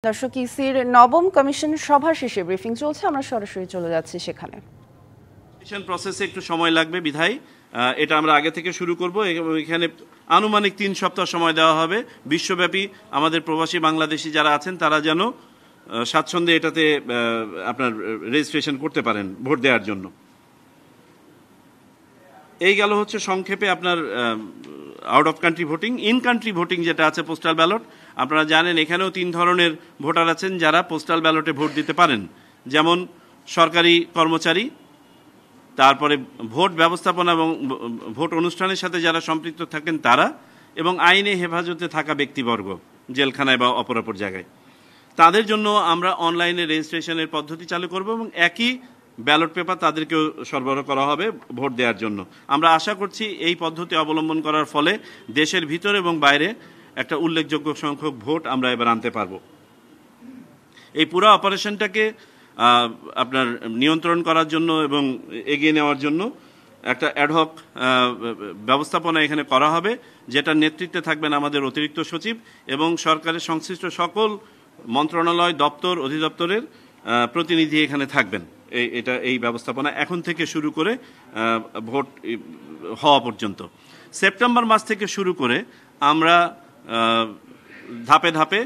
দর্শক ইসির নবম কমিশন সভা শেষে ব্রিফিং চলছে, আমরা সরাসরি চলে যাচ্ছি সেখানে। কমিশন প্রসেসে একটু সময় লাগবে বিধায় এটা আমরা আগে থেকে শুরু করব। এখানে আনুমানিক 3 সপ্তাহ সময় দেওয়া হবে। বিশ্বব্যাপী আমাদের প্রবাসী বাংলাদেশি যারা আছেন তারা যেন স্বাচ্ছন্দ্যে এটাতে আপনার রেজিস্ট্রেশন করতে পারেন ভোট দেওয়ার জন্য। এই গেল হচ্ছে সংক্ষেপে আপনার out of country voting. In country voting যেটা আছে পোস্টাল ব্যালট, আপনারা জানেন এখানেও 3 ধরনের ভোটার আছেন যারা পোস্টাল ব্যালটে ভোট দিতে পারেন, যেমন সরকারি কর্মচারী, তারপরে ভোট ব্যবস্থাপনা এবং ভোট অনুষ্ঠানের সাথে যারা সম্পৃক্ত থাকেন তারা, এবং আইনে হেফাজতে থাকা ব্যক্তিবর্গ জেলখানায় বা অপরাপর জায়গায়। তাদের জন্য আমরা অনলাইনে রেজিস্ট্রেশনের পদ্ধতি চালু করব এবং একই ব্যালট পেপার তাদেরকেও সরবরাহ করা হবে ভোট দেওয়ার জন্য। আমরা আশা করছি এই পদ্ধতি অবলম্বন করার ফলে দেশের ভিতরে এবং বাইরে একটা উল্লেখযোগ্য সংখ্যক ভোট আমরা এবার আনতে পারব। এই পুরো অপারেশনটাকে আপনার নিয়ন্ত্রণ করার জন্য এবং এগিয়ে নেওয়ার জন্য একটা অ্যাডহক ব্যবস্থাপনা এখানে করা হবে, যেটার নেতৃত্বে থাকবেন আমাদের অতিরিক্ত সচিব এবং সরকারের সংশ্লিষ্ট সকল মন্ত্রণালয়, দপ্তর, অধিদপ্তরের প্রতিনিধি এখানে থাকবেন। এই ব্যবস্থাপনা এখন থেকে শুরু করে ভোট হওয়া পর্যন্ত। সেপ্টেম্বর মাস থেকে শুরু করে আমরা ধাপে ধাপে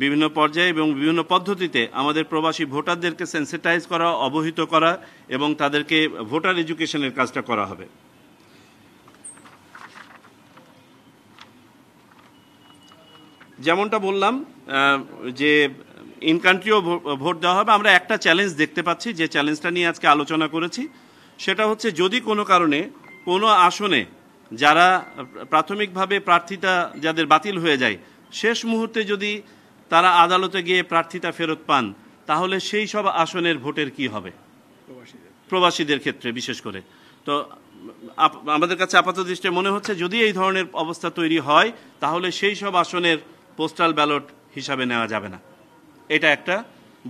বিভিন্ন পর্যায়ে এবং বিভিন্ন পদ্ধতিতে আমাদের প্রবাসী ভোটারদেরকে সেন্সিটাইজ করা, অবহিত করা এবং তাদেরকে ভোটার এডুকেশনের কাজটা করা হবে। যেমনটা বললাম যে ইন কান্ট্রিও ভোট দেওয়া হবে। আমরা একটা চ্যালেঞ্জ দেখতে পাচ্ছি, যে চ্যালেঞ্জটা নিয়ে আজকে আলোচনা করেছি, সেটা হচ্ছে যদি কোনো কারণে কোনো আসনে যারা প্রাথমিকভাবে প্রার্থিতা যাদের বাতিল হয়ে যায়, শেষ মুহূর্তে যদি তারা আদালতে গিয়ে প্রার্থিতা ফেরত পান, তাহলে সেই সব আসনের ভোটের কি হবে প্রবাসীদের ক্ষেত্রে বিশেষ করে। তো আমাদের কাছে আপাত দৃষ্টিতে মনে হচ্ছে যদি এই ধরনের অবস্থা তৈরি হয়, তাহলে সেই সব আসনের পোস্টাল ব্যালট হিসাবে নেওয়া যাবে না। এটা একটা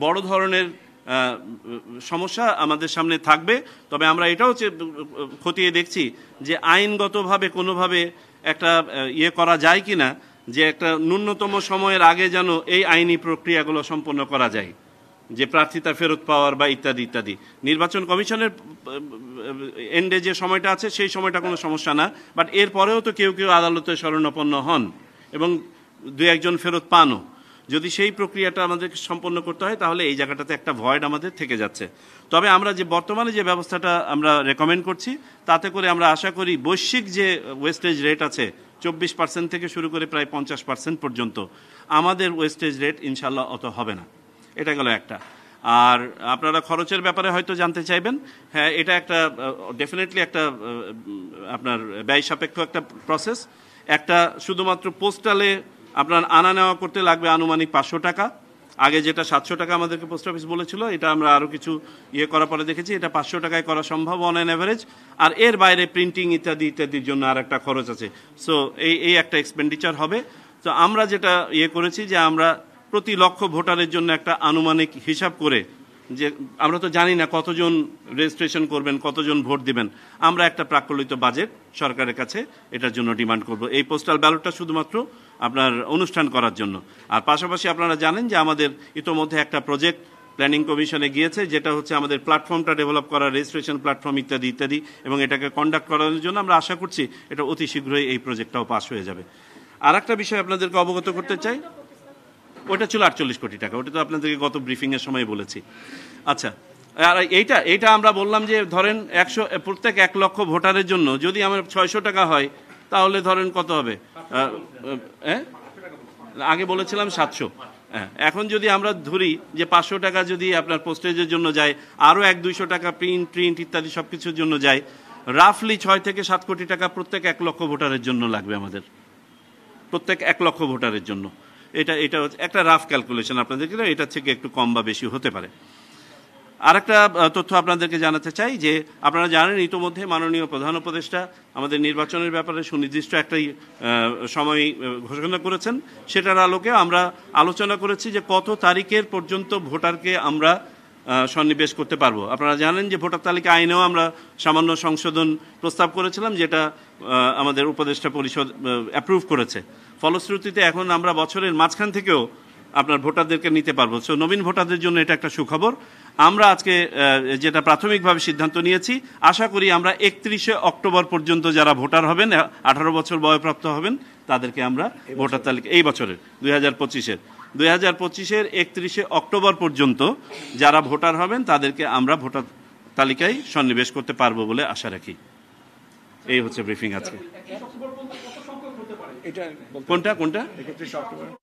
বড় ধরনের সমস্যা আমাদের সামনে থাকবে। তবে আমরা এটাও খতিয়ে দেখছি যে আইনগতভাবে কোনোভাবে একটা করা যায় কিনা, যে একটা ন্যূনতম সময়ের আগে যেন এই আইনি প্রক্রিয়াগুলো সম্পন্ন করা যায়, যে প্রার্থিতা ফেরত পাওয়ার বা ইত্যাদি ইত্যাদি। নির্বাচন কমিশনের এন্ডে যে সময়টা আছে সেই সময়টা কোনো সমস্যা না, বাট এরপরেও তো কেউ কেউ আদালতে শরণাপন্ন হন এবং 2-1 জন ফেরত পানও। যদি সেই প্রক্রিয়াটা আমাদেরকে সম্পন্ন করতে হয়, তাহলে এই জায়গাটাতে একটা ভয়েড আমাদের থেকে যাচ্ছে। তবে আমরা যে বর্তমানে যে ব্যবস্থাটা আমরা রেকমেন্ড করছি, তাতে করে আমরা আশা করি বৈশ্বিক যে ওয়েস্টেজ রেট আছে 24% থেকে শুরু করে প্রায় 50% পর্যন্ত, আমাদের ওয়েস্টেজ রেট ইনশাল্লাহ অত হবে না। এটা গেল একটা। আর আপনারা খরচের ব্যাপারে হয়তো জানতে চাইবেন। হ্যাঁ, এটা একটা ডেফিনেটলি একটা আপনার ব্যয় সাপেক্ষ একটা প্রসেস। একটা শুধুমাত্র পোস্টালে আপনার আনা নেওয়া করতে লাগবে আনুমানিক 500 টাকা। আগে যেটা 700 টাকা আমাদেরকে পোস্ট অফিস বলেছিল, এটা আমরা আরও কিছু করার পরে দেখেছি এটা 500 টাকায় করা সম্ভব অন অ্যান অ্যাভারেজ। আর এর বাইরে প্রিন্টিং ইত্যাদি ইত্যাদির জন্য আর একটা খরচ আছে। সো এই একটা এক্সপেন্ডিচার হবে। তো আমরা যেটা করেছি যে আমরা প্রতি লক্ষ ভোটারের জন্য একটা আনুমানিক হিসাব করে, যে আমরা তো জানি না কতজন রেজিস্ট্রেশন করবেন, কতজন ভোট দিবেন, আমরা একটা প্রাক্কলিত বাজেট সরকারের কাছে এটার জন্য ডিমান্ড করব, এই পোস্টাল ব্যালটটা শুধুমাত্র আপনার অনুষ্ঠান করার জন্য। আর পাশাপাশি আপনারা জানেন যে আমাদের ইতোমধ্যে একটা প্রজেক্ট প্ল্যানিং কমিশনে গিয়েছে, যেটা হচ্ছে আমাদের প্ল্যাটফর্মটা ডেভেলপ করা, রেজিস্ট্রেশন প্ল্যাটফর্ম ইত্যাদি ইত্যাদি, এবং এটাকে কন্ডাক্ট করানোর জন্য আমরা আশা করছি এটা অতি শীঘ্রই এই প্রজেক্টটাও পাস হয়ে যাবে। আর একটা বিষয় আপনাদেরকে অবগত করতে চাই, ওটা ছিল 48 কোটি টাকা, ওটা তো আপনাদেরকে গত ব্রিফিংয়ের সময় বলেছি। আচ্ছা, আর এইটা আমরা বললাম যে ধরেন প্রত্যেক 1 লক্ষ ভোটারের জন্য যদি আমার 600 টাকা হয়, তাহলে ধরেন কত হবে? আগে বলেছিলাম 700। হ্যাঁ, এখন যদি আমরা ধরি যে 500 টাকা যদি আপনার পোস্টেজের জন্য যায়, আরও 100-200 টাকা প্রিন্ট ইত্যাদি সব কিছুর জন্য যায়, রাফলি 6 থেকে 7 কোটি টাকা প্রত্যেক 1 লক্ষ ভোটারের জন্য লাগবে আমাদের, প্রত্যেক 1 লক্ষ ভোটারের জন্য। এটা একটা রাফ ক্যালকুলেশন আপনাদেরকে, এটা থেকে একটু কম বা বেশি হতে পারে। আরেকটা তথ্য আপনাদেরকে জানাতে চাই যে আপনারা জানেন ইতোমধ্যে মাননীয় প্রধান উপদেষ্টা আমাদের নির্বাচনের ব্যাপারে সুনির্দিষ্ট একটা সময় ঘোষণা করেছেন। সেটার আলোকে আমরা আলোচনা করেছি যে কত তারিখের পর্যন্ত ভোটারকে আমরা সন্নিবেশ করতে পারবো। আপনারা জানেন যে ভোটার তালিকা আইনেও আমরা সামান্য সংশোধন প্রস্তাব করেছিলাম, যেটা আমাদের উপদেষ্টা পরিষদ অ্যাপ্রুভ করেছে। ফলশ্রুতিতে এখন আমরা বছরের মাঝখান থেকেও আপনার ভোটারদেরকে নিতে পারবো। সো নবীন ভোটারদের জন্য এটা একটা সুখবর। আমরা আজকে যেটা প্রাথমিকভাবে সিদ্ধান্ত নিয়েছি, আশা করি আমরা 31শে অক্টোবর পর্যন্ত যারা ভোটার হবেন, 18 বছর বয়প্রাপ্ত হবেন, তাদেরকে আমরা ভোটার তালিকা, এই বছরের 2025-এর 31শে অক্টোবর পর্যন্ত যারা ভোটার হবেন তাদেরকে আমরা ভোটার তালিকায় সন্নিবেশ করতে পারবো বলে আশা রাখি। এই হচ্ছে ব্রিফিং আজকে। কোনটা